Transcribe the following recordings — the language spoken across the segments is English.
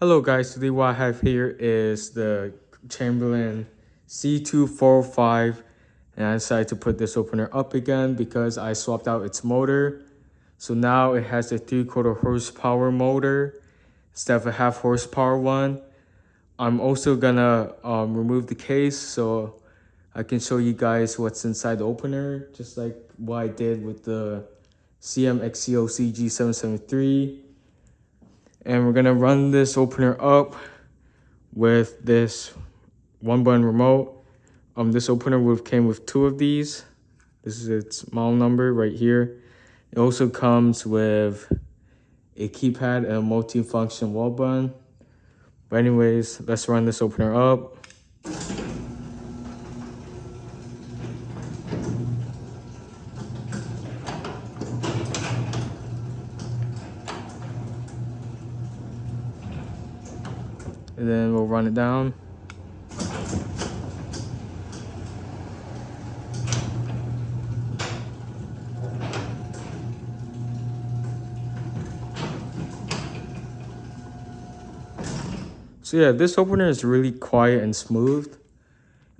Hello guys, today what I have here is the Chamberlain C2405 and I decided to put this opener up again because I swapped out its motor. So now it has a 3/4 horsepower motor instead of a half horsepower one. I'm also gonna remove the case so I can show you guys what's inside the opener, just like what I did with the CMXCO CG773. And we're gonna run this opener up with this one button remote. This opener came with two of these. This is its model number right here. It also comes with a keypad and a multi-function wall button. But anyways, let's run this opener up. And then we'll run it down. So yeah, this opener is really quiet and smooth.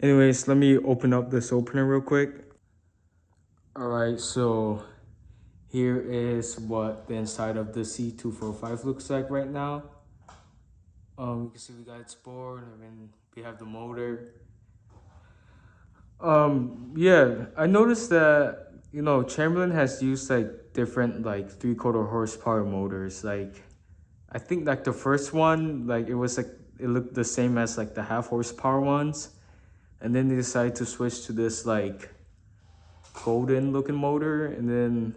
Anyways, let me open up this opener real quick. All right, so here is what the inside of the C2405 looks like right now. You can see we got its board and then we have the motor. Yeah, I noticed that, Chamberlain has used like different like 3/4 horsepower motors. Like, I think like the first one, like it looked the same as like the half horsepower ones. And then they decided to switch to this like golden looking motor. And then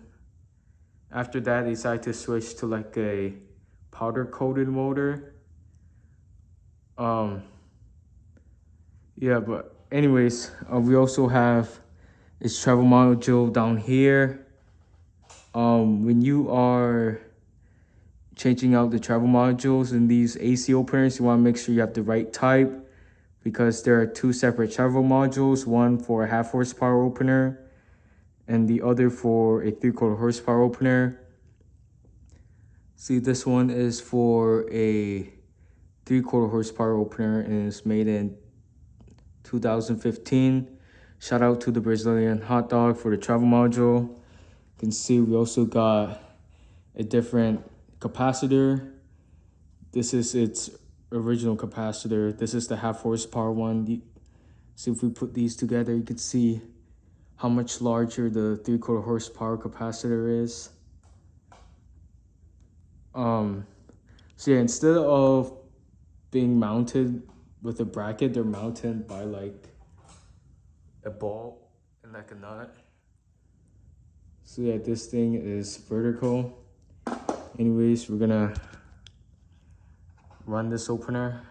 after that, they decided to switch to like a powder coated motor. Yeah, but anyways, we also have its travel module down here. When you are changing out the travel modules in these AC openers, you want to make sure you have the right type because there are two separate travel modules, one for a half horsepower opener and the other for a 3/4 horsepower opener. See, this one is for a 3/4 horsepower opener and it's made in 2015. Shout out to the Brazilian hot dog for the travel module. You can see we also got a different capacitor. This is its original capacitor. This is the half horsepower one. See, if we put these together, you can see how much larger the 3/4 horsepower capacitor is. So yeah, instead of being mounted with a bracket, they're mounted by like a bolt and like a nut. So yeah, this thing is vertical. Anyways, we're gonna run this opener.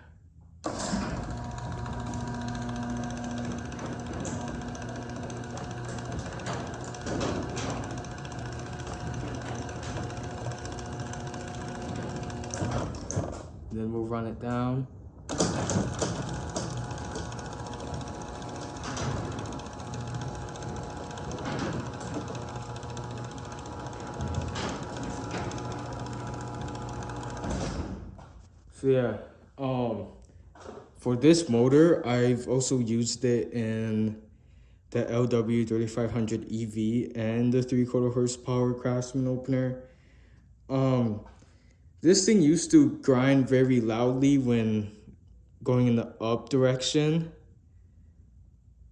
Then we'll run it down. So yeah, for this motor, I've also used it in the LW3500 EV and the 3/4 horsepower Craftsman opener. This thing used to grind very loudly when going in the up direction,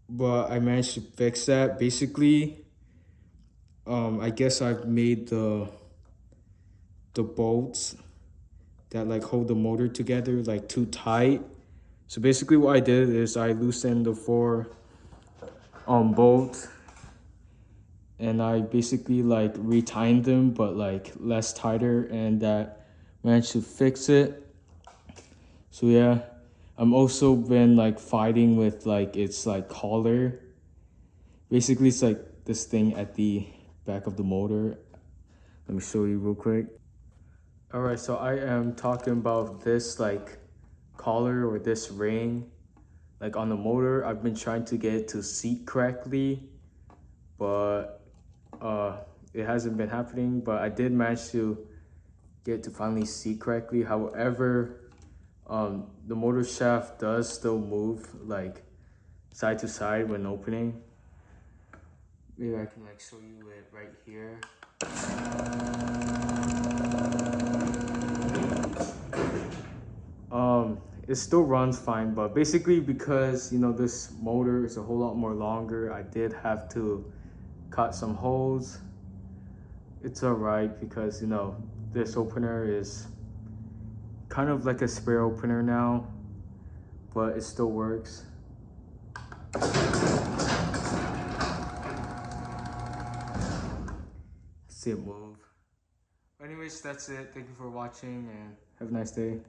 but I managed to fix that. Basically, I guess I've made the bolts that like hold the motor together like too tight. So basically what I did is I loosened the four bolts and I basically like retightened them but like less tighter, and that managed to fix it. So yeah, I'm also been like fighting with like its like collar. Basically it's like this thing at the back of the motor. Let me show you real quick. All right, so I am talking about this like collar or this ring like on the motor. I've been trying to get it to seat correctly, but it hasn't been happening. But I did manage to get it to finally seat correctly. However, The motor shaft does still move like side to side when opening. Maybe I can like show you it right here. It still runs fine, but basically because, you know, this motor is a whole lot more longer, I did have to cut some holes. It's alright because, you know, this opener is kind of like a spare opener now, but it still works. See it move. Anyways, that's it. Thank you for watching and have a nice day.